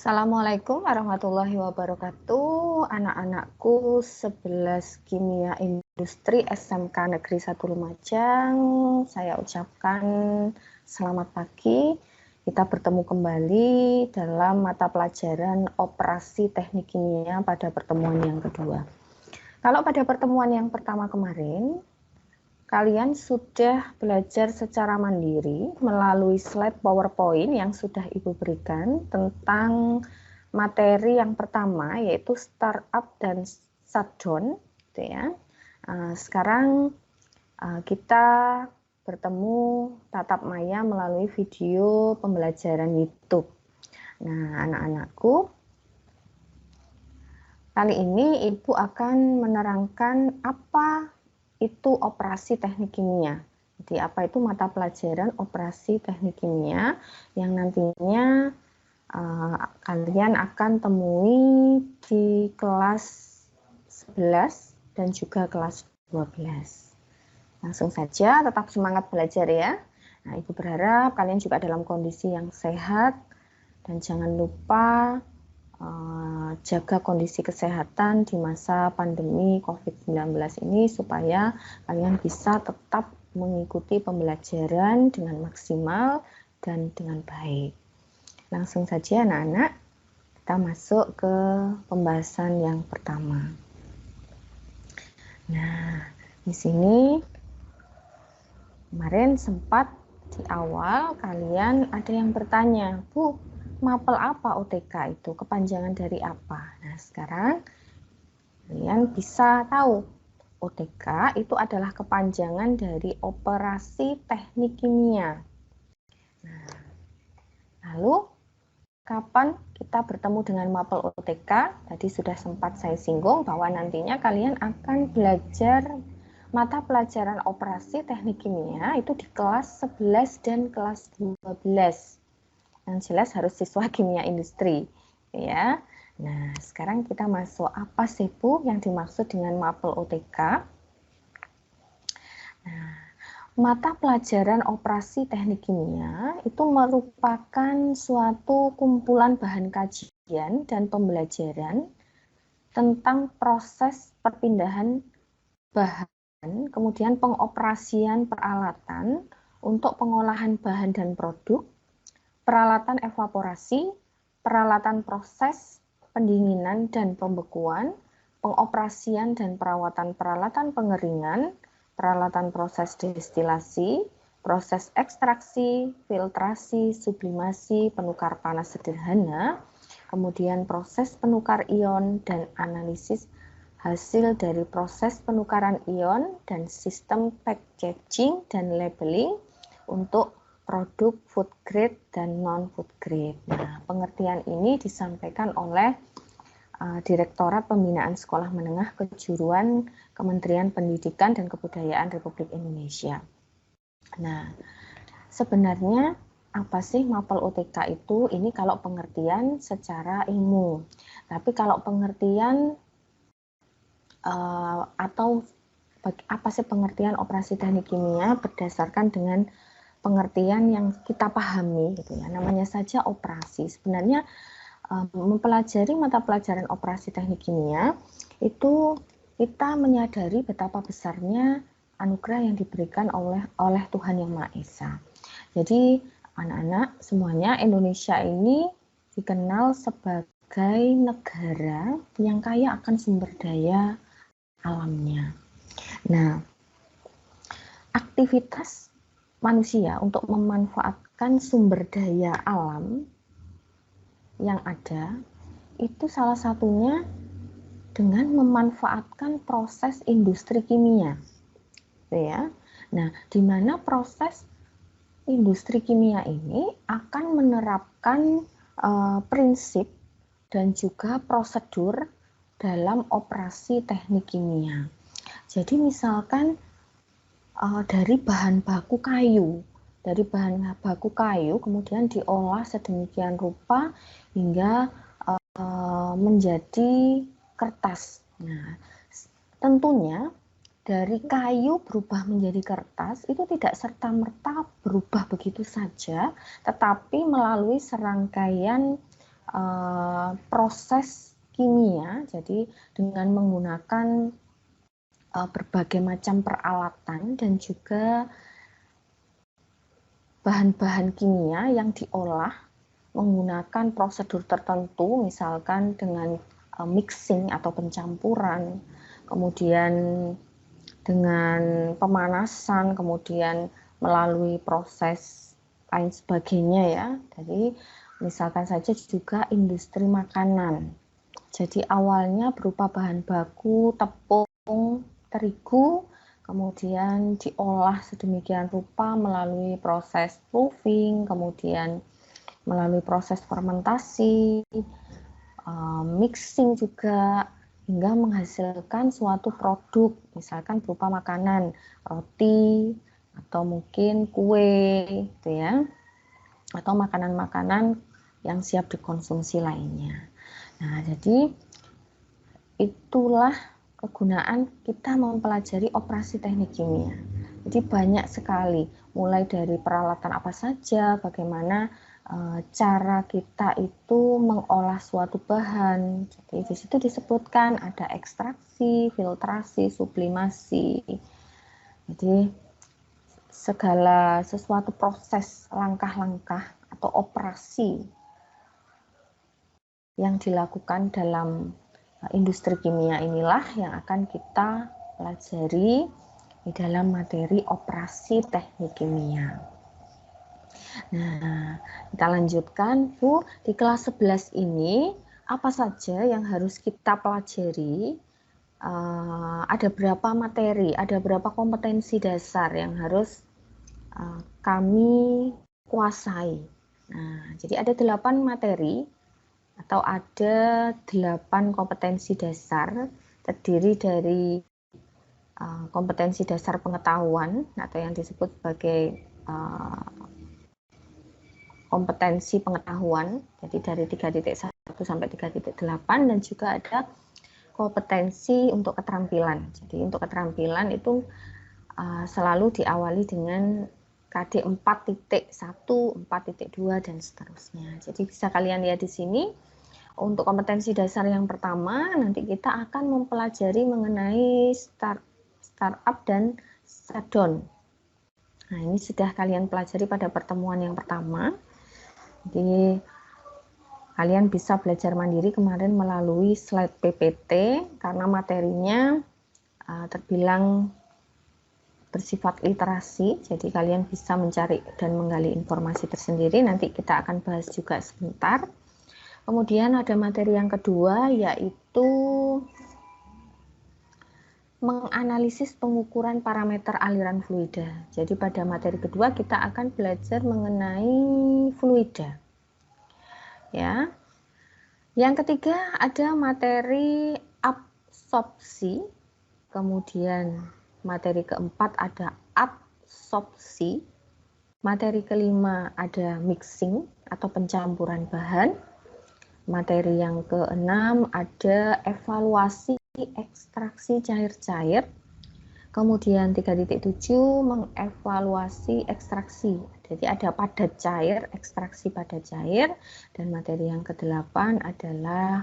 Assalamualaikum warahmatullahi wabarakatuh. Anak-anakku 11 Kimia Industri SMK Negeri 1 Lumajang. Saya ucapkan selamat pagi. Kita bertemu kembali dalam mata pelajaran Operasi Teknik Kimia pada pertemuan yang kedua. Kalau pada pertemuan yang pertama kemarin, kalian sudah belajar secara mandiri melalui slide PowerPoint yang sudah Ibu berikan tentang materi yang pertama, yaitu startup dan shutdown, gitu ya. Sekarang kita bertemu tatap maya melalui video pembelajaran YouTube. Nah, anak-anakku, kali ini Ibu akan menerangkan apa itu operasi teknik kimia. Jadi apa itu mata pelajaran operasi teknik kimia yang nantinya kalian akan temui di kelas 11 dan juga kelas 12. Langsung saja, tetap semangat belajar ya. Nah, Ibu berharap kalian juga dalam kondisi yang sehat dan jangan lupa jaga kondisi kesehatan di masa pandemi COVID-19 ini supaya kalian bisa tetap mengikuti pembelajaran dengan maksimal dan dengan baik. Langsung saja anak-anak, kita masuk ke pembahasan yang pertama. Nah, di sini kemarin sempat di awal kalian ada yang bertanya, Bu, mapel apa OTK itu? Kepanjangan dari apa? Nah, sekarang kalian bisa tahu OTK itu adalah kepanjangan dari operasi teknik kimia. Nah, lalu kapan kita bertemu dengan mapel OTK? Tadi sudah sempat saya singgung bahwa nantinya kalian akan belajar mata pelajaran operasi teknik kimia itu di kelas 11 dan kelas 12. Yang jelas harus siswa kimia industri, ya. Nah, sekarang kita masuk apa sih Bu yang dimaksud dengan mapel OTK? Nah, mata pelajaran operasi teknik kimia itu merupakan suatu kumpulan bahan kajian dan pembelajaran tentang proses perpindahan bahan, kemudian pengoperasian peralatan untuk pengolahan bahan dan produk, peralatan evaporasi, peralatan proses pendinginan dan pembekuan, pengoperasian dan perawatan peralatan pengeringan, peralatan proses destilasi, proses ekstraksi, filtrasi, sublimasi, penukar panas sederhana, kemudian proses penukar ion dan analisis hasil dari proses penukaran ion dan sistem packaging dan labeling untuk produk food grade dan non-food grade. Nah, pengertian ini disampaikan oleh Direktorat Pembinaan Sekolah Menengah Kejuruan Kementerian Pendidikan dan Kebudayaan Republik Indonesia. Nah, sebenarnya apa sih mapel OTK itu? Ini kalau pengertian secara ilmu. Tapi kalau pengertian atau apa sih pengertian operasi teknik kimia berdasarkan dengan pengertian yang kita pahami gitu ya, namanya saja operasi. Sebenarnya mempelajari mata pelajaran operasi teknik kimia itu kita menyadari betapa besarnya anugerah yang diberikan oleh Tuhan Yang Maha Esa. Jadi anak-anak semuanya, Indonesia ini dikenal sebagai negara yang kaya akan sumber daya alamnya. Nah, aktivitas manusia untuk memanfaatkan sumber daya alam yang ada itu salah satunya dengan memanfaatkan proses industri kimia, ya. Nah, di mana proses industri kimia ini akan menerapkan prinsip dan juga prosedur dalam operasi teknik kimia. Jadi misalkan dari bahan baku kayu, kemudian diolah sedemikian rupa hingga menjadi kertas. Nah, tentunya dari kayu berubah menjadi kertas itu tidak serta-merta berubah begitu saja, tetapi melalui serangkaian proses kimia, jadi dengan menggunakan berbagai macam peralatan dan juga bahan-bahan kimia yang diolah menggunakan prosedur tertentu, misalkan dengan mixing atau pencampuran, kemudian dengan pemanasan, kemudian melalui proses lain sebagainya ya. Jadi misalkan saja juga industri makanan. Jadi awalnya berupa bahan baku tepung, terigu, kemudian diolah sedemikian rupa melalui proses proofing, kemudian melalui proses fermentasi, mixing juga, hingga menghasilkan suatu produk, misalkan berupa makanan, roti, atau mungkin kue, gitu ya, atau makanan-makanan yang siap dikonsumsi lainnya. Nah, jadi itulah kegunaan kita mempelajari operasi teknik kimia. Jadi banyak sekali, mulai dari peralatan apa saja, bagaimana cara kita itu mengolah suatu bahan. Jadi di situ disebutkan ada ekstraksi, filtrasi, sublimasi. Jadi segala sesuatu proses, langkah-langkah atau operasi yang dilakukan dalam industri kimia inilah yang akan kita pelajari di dalam materi operasi teknik kimia. Nah, kita lanjutkan, Bu. Di kelas 11 ini, apa saja yang harus kita pelajari? Ada berapa materi, ada berapa kompetensi dasar yang harus kami kuasai. Nah, jadi ada 8 materi atau ada 8 kompetensi dasar, terdiri dari kompetensi dasar pengetahuan atau yang disebut sebagai kompetensi pengetahuan, jadi dari 3.1 sampai 3.8, dan juga ada kompetensi untuk keterampilan. Jadi untuk keterampilan itu selalu diawali dengan KD 4.1, 4.2, dan seterusnya. Jadi bisa kalian lihat di sini. Untuk kompetensi dasar yang pertama, nanti kita akan mempelajari mengenai startup dan shutdown. Nah, ini sudah kalian pelajari pada pertemuan yang pertama. Jadi, kalian bisa belajar mandiri kemarin melalui slide PPT, karena materinya terbilang bersifat literasi, jadi kalian bisa mencari dan menggali informasi tersendiri. Nanti kita akan bahas juga sebentar. Kemudian ada materi yang kedua, yaitu menganalisis pengukuran parameter aliran fluida. Jadi pada materi kedua kita akan belajar mengenai fluida. Ya. Yang ketiga ada materi absorpsi. Kemudian materi keempat ada adsorpsi. Materi kelima ada mixing atau pencampuran bahan. Materi yang keenam ada evaluasi ekstraksi cair-cair. Kemudian 3.7 mengevaluasi ekstraksi. Jadi ada padat cair, ekstraksi padat cair. Dan materi yang ke-8 adalah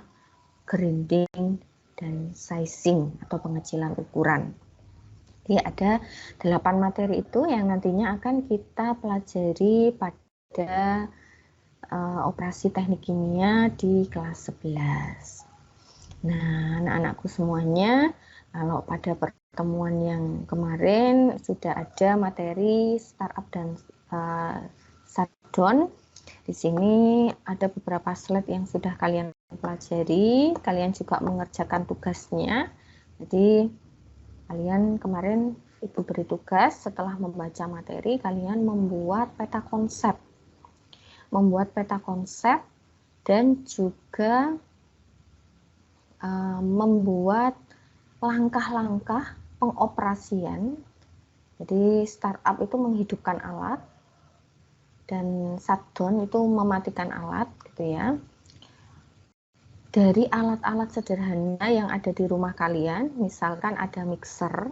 grinding dan sizing atau pengecilan ukuran. Jadi ada 8 materi itu yang nantinya akan kita pelajari pada operasi teknik kimia di kelas 11. Nah, anak-anakku semuanya, kalau pada pertemuan yang kemarin sudah ada materi startup dan shutdown, di sini ada beberapa slide yang sudah kalian pelajari, kalian juga mengerjakan tugasnya. Jadi, kalian kemarin Ibu beri tugas setelah membaca materi, kalian membuat peta konsep. Dan juga membuat langkah-langkah pengoperasian. Jadi startup itu menghidupkan alat dan shutdown itu mematikan alat, gitu ya. Dari alat-alat sederhana yang ada di rumah kalian, misalkan ada mixer,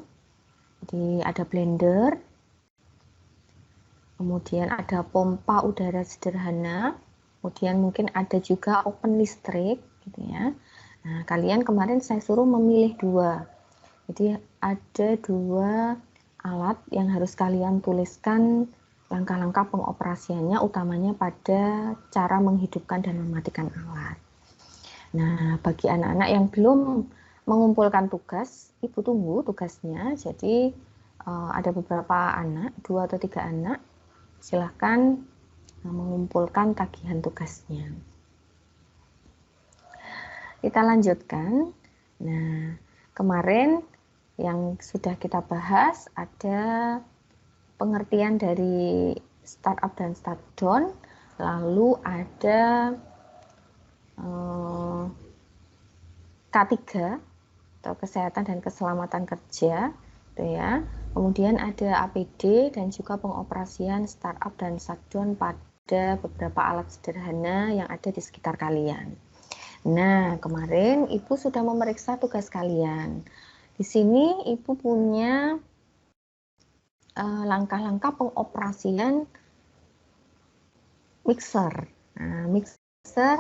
jadi ada blender, kemudian ada pompa udara sederhana, kemudian mungkin ada juga open listrik gitu ya. Nah, kalian kemarin saya suruh memilih dua. Jadi ada dua alat yang harus kalian tuliskan langkah-langkah pengoperasiannya, utamanya pada cara menghidupkan dan mematikan alat. Nah, bagi anak-anak yang belum mengumpulkan tugas, Ibu tunggu tugasnya. Jadi ada beberapa anak, 2 atau 3 anak, silahkan mengumpulkan tagihan tugasnya. Kita lanjutkan. Nah, kemarin yang sudah kita bahas ada pengertian dari startup dan start down, lalu ada K3 atau kesehatan dan keselamatan kerja, gitu ya. Kemudian ada APD dan juga pengoperasian startup dan start down pada beberapa alat sederhana yang ada di sekitar kalian. Nah, kemarin Ibu sudah memeriksa tugas kalian. Di sini Ibu punya langkah-langkah pengoperasian mixer. Nah, mixer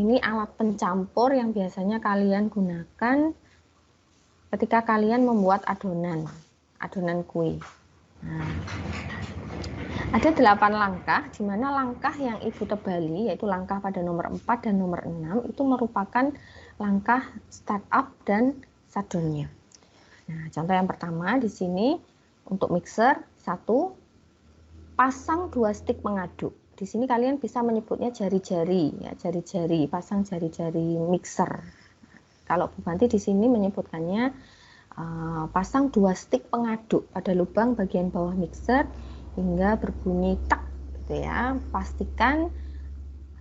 ini alat pencampur yang biasanya kalian gunakan ketika kalian membuat adonan kue. Nah, ada 8 langkah, di mana langkah yang Ibu tebali, yaitu langkah pada nomor 4 dan nomor 6, itu merupakan langkah startup dan shutdown-nya. Nah, contoh yang pertama di sini, untuk mixer, 1, pasang 2 stick pengaduk. Di sini kalian bisa menyebutnya jari-jari, ya, jari-jari, pasang jari-jari mixer. Kalau Bu Banti di sini menyebutkannya pasang 2 stick pengaduk pada lubang bagian bawah mixer hingga berbunyi tak, gitu ya. Pastikan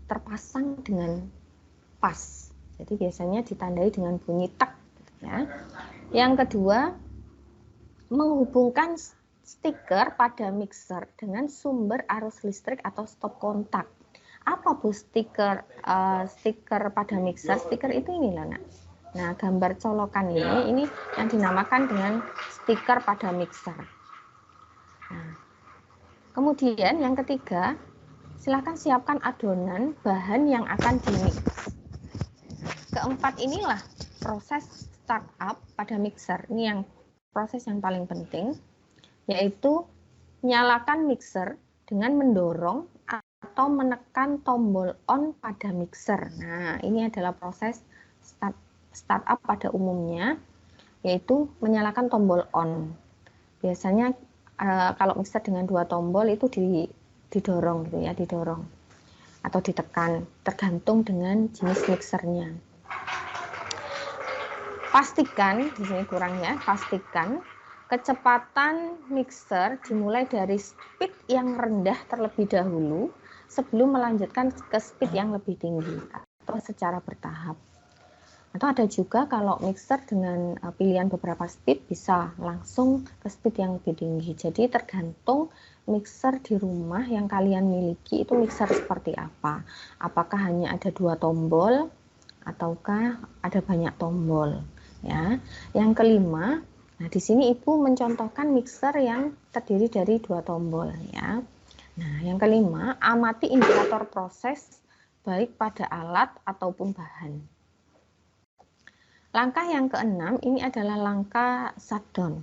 terpasang dengan pas. Jadi biasanya ditandai dengan bunyi tak, gitu ya. Yang kedua, menghubungkan stiker pada mixer dengan sumber arus listrik atau stop kontak. Apa Bu stiker pada mixer? Stiker itu ini loh, Nak. Nah, gambar colokan ini yang dinamakan dengan stiker pada mixer. Nah, kemudian yang ketiga, silakan siapkan adonan bahan yang akan dimix. Keempat inilah proses startup pada mixer. Ini yang proses yang paling penting, yaitu nyalakan mixer dengan mendorong atau menekan tombol on pada mixer. Nah, ini adalah proses startup pada umumnya, yaitu menyalakan tombol on. Biasanya kalau mixer dengan 2 tombol itu didorong gitu ya, didorong atau ditekan, tergantung dengan jenis mixernya. Pastikan, di sini kurangnya, pastikan kecepatan mixer dimulai dari speed yang rendah terlebih dahulu sebelum melanjutkan ke speed yang lebih tinggi atau secara bertahap. Atau ada juga kalau mixer dengan pilihan beberapa speed bisa langsung ke speed yang lebih tinggi. Jadi tergantung mixer di rumah yang kalian miliki itu mixer seperti apa. Apakah hanya ada 2 tombol ataukah ada banyak tombol, ya. Yang kelima, nah di sini Ibu mencontohkan mixer yang terdiri dari 2 tombol, ya. Nah, yang kelima, amati indikator proses baik pada alat ataupun bahan. Langkah yang keenam ini adalah langkah shutdown.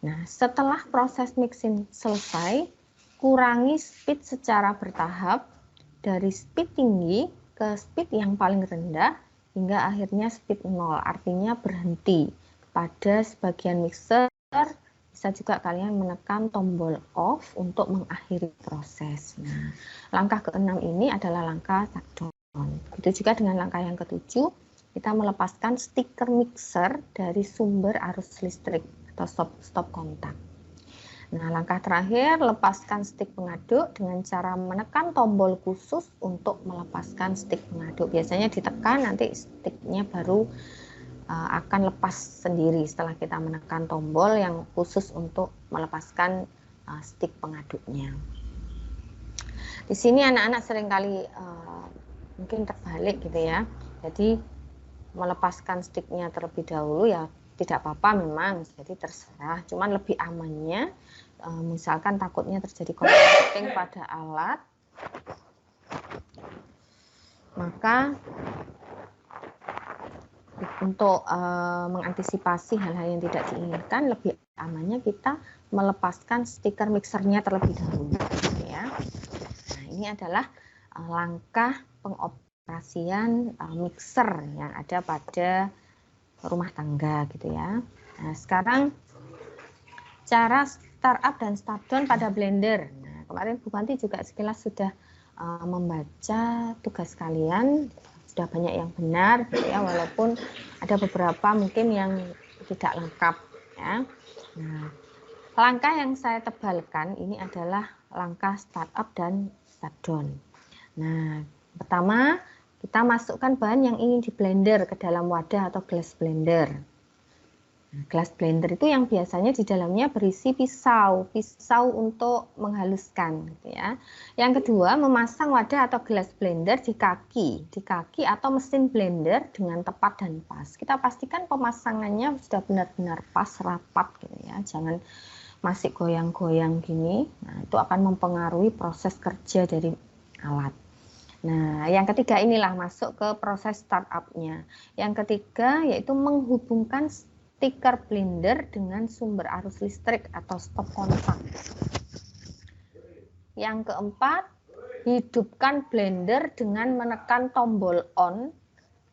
Nah, setelah proses mixing selesai, kurangi speed secara bertahap dari speed tinggi ke speed yang paling rendah hingga akhirnya speed 0, artinya berhenti. Pada sebagian mixer bisa juga kalian menekan tombol off untuk mengakhiri proses. Nah, langkah keenam ini adalah langkah shutdown. Begitu juga dengan langkah yang ketujuh, kita melepaskan stiker mixer dari sumber arus listrik atau stop kontak. Nah, langkah terakhir, lepaskan stick pengaduk dengan cara menekan tombol khusus untuk melepaskan stick pengaduk. Biasanya ditekan, nanti sticknya baru akan lepas sendiri setelah kita menekan tombol yang khusus untuk melepaskan stick pengaduknya. Di sini anak-anak seringkali mungkin terbalik gitu ya. Jadi melepaskan sticknya terlebih dahulu ya tidak apa-apa memang, jadi terserah. Cuman lebih amannya, misalkan takutnya terjadi korsleting pada alat, Maka untuk mengantisipasi hal-hal yang tidak diinginkan, lebih amannya kita melepaskan stiker mixernya terlebih dahulu, gitu ya. Nah, ini adalah langkah pengoperasian mixer yang ada pada rumah tangga, gitu ya. Nah, sekarang cara startup dan start down pada blender. Nah, kemarin Bu Panti juga sekilas sudah membaca tugas kalian. Sudah banyak yang benar, gitu ya, walaupun ada beberapa mungkin yang tidak lengkap, ya. Nah, langkah yang saya tebalkan ini adalah langkah startup dan start down. Nah, pertama kita masukkan bahan yang ingin di blender ke dalam wadah atau glass blender. Glass blender itu yang biasanya di dalamnya berisi pisau untuk menghaluskan, gitu ya. Yang kedua, memasang wadah atau glass blender di kaki atau mesin blender dengan tepat dan pas. Kita pastikan pemasangannya sudah benar-benar pas, rapat, gitu ya. Jangan masih goyang-goyang gini. Nah, itu akan mempengaruhi proses kerja dari alat. Nah, yang ketiga inilah masuk ke proses startup-nya. Yang ketiga yaitu menghubungkan stiker blender dengan sumber arus listrik atau stop kontak. Yang keempat, hidupkan blender dengan menekan tombol on,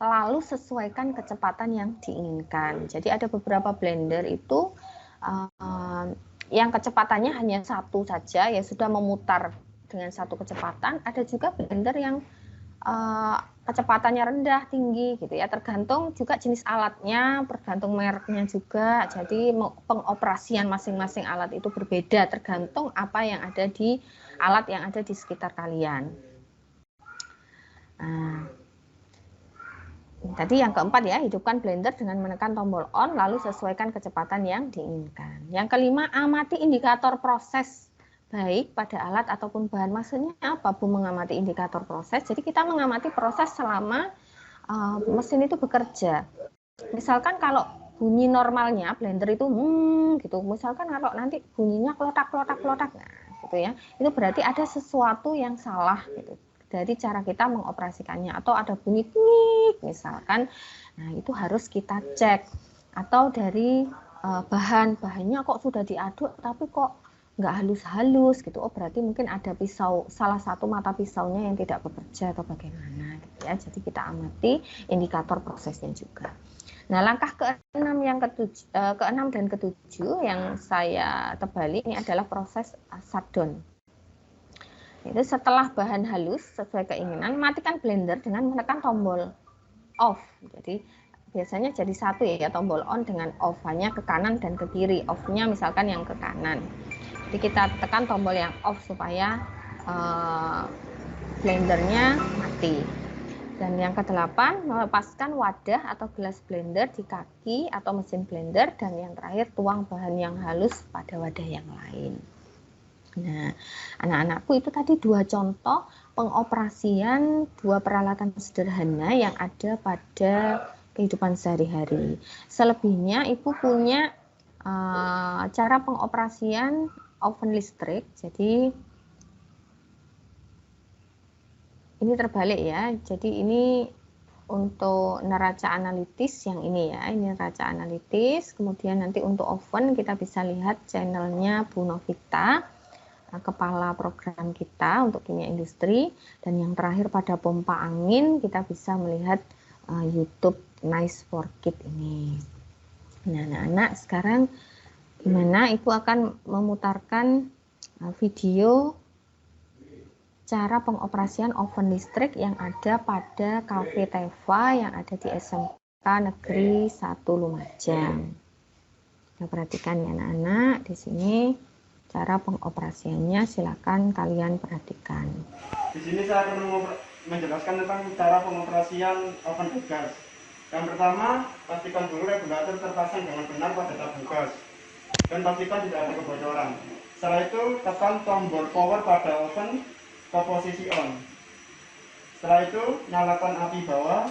lalu sesuaikan kecepatan yang diinginkan. Jadi ada beberapa blender itu yang kecepatannya hanya satu saja, ya sudah memutar dengan satu kecepatan. Ada juga blender yang kecepatannya rendah, tinggi, gitu ya, tergantung juga jenis alatnya, tergantung mereknya juga. Jadi pengoperasian masing-masing alat itu berbeda tergantung apa yang ada di alat yang ada di sekitar kalian. Nah, tadi yang keempat ya, hidupkan blender dengan menekan tombol on lalu sesuaikan kecepatan yang diinginkan. Yang kelima, amati indikator proses baik pada alat ataupun bahan. Maksudnya apa Bu mengamati indikator proses? Jadi kita mengamati proses selama mesin itu bekerja. Misalkan kalau bunyi normalnya blender itu gitu. Misalkan kalau nanti bunyinya klotak, nah, gitu ya. Itu berarti ada sesuatu yang salah gitu dari cara kita mengoperasikannya, atau ada bunyi klik misalkan. Nah, itu harus kita cek. Atau dari bahannya kok sudah diaduk tapi kok nggak halus-halus gitu, oh berarti mungkin ada pisau, salah satu mata pisaunya yang tidak bekerja atau bagaimana gitu ya. Jadi kita amati indikator prosesnya juga. Nah, langkah ke-6 dan ke-7 yang saya tebali ini adalah proses shutdown. Itu setelah bahan halus sesuai keinginan, matikan blender dengan menekan tombol off. Jadi biasanya jadi satu ya, tombol on dengan off, hanya ke kanan dan ke kiri. Off-nya misalkan yang ke kanan. Jadi kita tekan tombol yang off supaya blendernya mati. Dan yang ke-8, melepaskan wadah atau gelas blender di kaki atau mesin blender. Dan yang terakhir, tuang bahan yang halus pada wadah yang lain. Nah, anak-anakku itu tadi 2 contoh pengoperasian 2 peralatan sederhana yang ada pada kehidupan sehari-hari. Selebihnya Ibu punya cara pengoperasian oven listrik. Jadi ini terbalik ya. Jadi ini untuk neraca analitis yang ini ya. Ini neraca analitis. Kemudian nanti untuk oven kita bisa lihat channelnya Bu Novita, kepala program kita untuk kimia industri. Dan yang terakhir pada pompa angin kita bisa melihat YouTube Nice for Kids ini. Nah, anak-anak sekarang gimana? Ibu akan memutarkan video cara pengoperasian oven listrik yang ada pada Cafe Teva yang ada di SMK Negeri 1 Lumajang. Kita perhatikan ya anak-anak, di sini cara pengoperasiannya silakan kalian perhatikan. Di sini saya akan menjelaskan tentang cara pengoperasian oven gas. Yang pertama, pastikan dulu regulator terpasang dengan benar pada tabung gas dan pastikan tidak ada kebocoran. Setelah itu, tekan tombol power pada oven ke posisi on. Setelah itu, nyalakan api bawah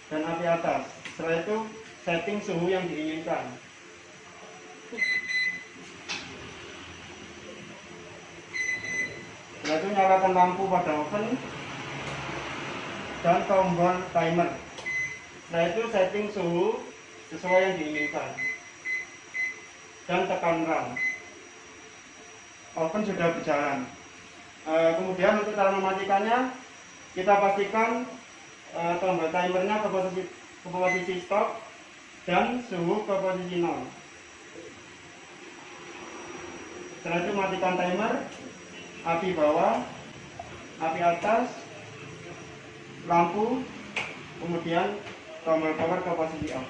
dan api atas. Setelah itu, setting suhu yang diinginkan. Setelah itu, nyalakan lampu pada oven. dan tombol timer. Setelah itu setting suhu sesuai yang diinginkan dan tekan run. Oven sudah berjalan. Kemudian untuk cara mematikannya, kita pastikan tombol timernya ke posisi stop dan suhu ke posisi 0. Setelah itu matikan timer, api bawah, api atas, lampu, kemudian tombol power ke posisi off.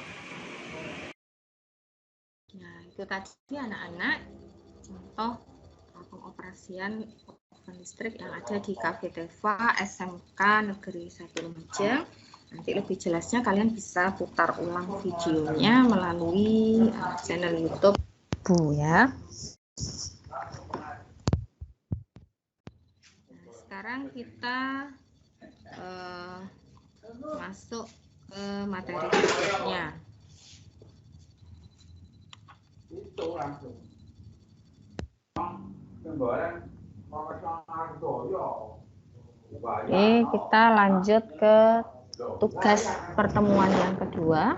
Nah, itu tadi anak-anak contoh pengoperasian oven listrik yang ada di Cafe Teva SMK Negeri 1 Lumajang. Nanti lebih jelasnya kalian bisa putar ulang videonya melalui channel YouTube Bu ya. Nah, sekarang kita masuk ke materi berikutnya. Oke, kita lanjut ke tugas pertemuan yang kedua,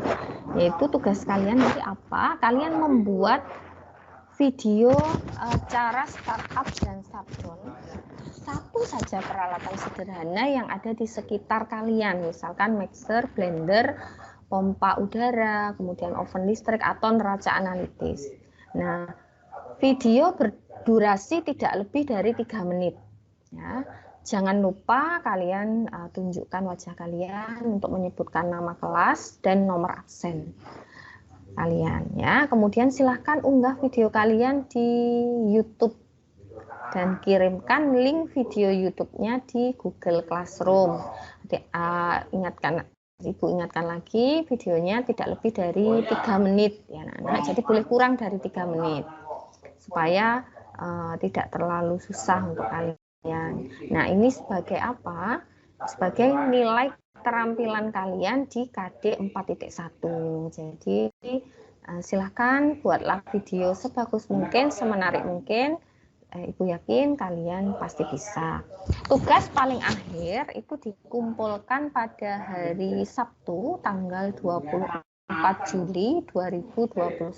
yaitu tugas kalian nanti apa? Kalian membuat video cara startup dan shutdown satu saja peralatan sederhana yang ada di sekitar kalian, misalkan mixer, blender, pompa udara, kemudian oven listrik atau neraca analitis. Nah, video berdurasi tidak lebih dari 3 menit. Ya. Jangan lupa kalian tunjukkan wajah kalian untuk menyebutkan nama kelas dan nomor absen kalian ya. Kemudian silahkan unggah video kalian di YouTube dan kirimkan link video YouTube-nya di Google Classroom. Ibu ingatkan lagi, videonya tidak lebih dari 3 menit ya anak-anak. Jadi boleh kurang dari 3 menit supaya tidak terlalu susah untuk kalian. Nah, ini sebagai apa? Sebagai nilai keterampilan kalian di KD 4.1. Jadi silahkan buatlah video sebagus mungkin, semenarik mungkin. Ibu yakin kalian pasti bisa. Tugas paling akhir itu dikumpulkan pada hari Sabtu tanggal 24 Juli 2021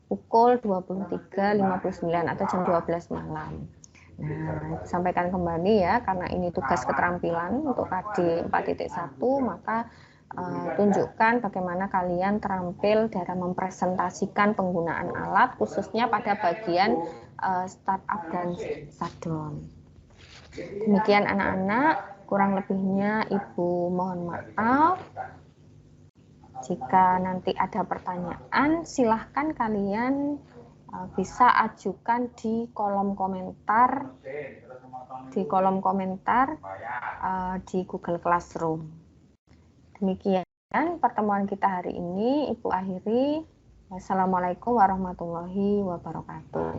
pukul 23.59 atau jam 12 malam. Nah, sampaikan kembali ya, karena ini tugas keterampilan untuk KD 4.1, maka tunjukkan bagaimana kalian terampil dalam mempresentasikan penggunaan alat, khususnya pada bagian startup dan shutdown. Demikian anak-anak, kurang lebihnya Ibu mohon maaf. Jika nanti ada pertanyaan, silahkan kalian bisa ajukan di kolom komentar di Google Classroom. Demikian pertemuan kita hari ini, Ibu akhiri. Wassalamualaikum warahmatullahi wabarakatuh.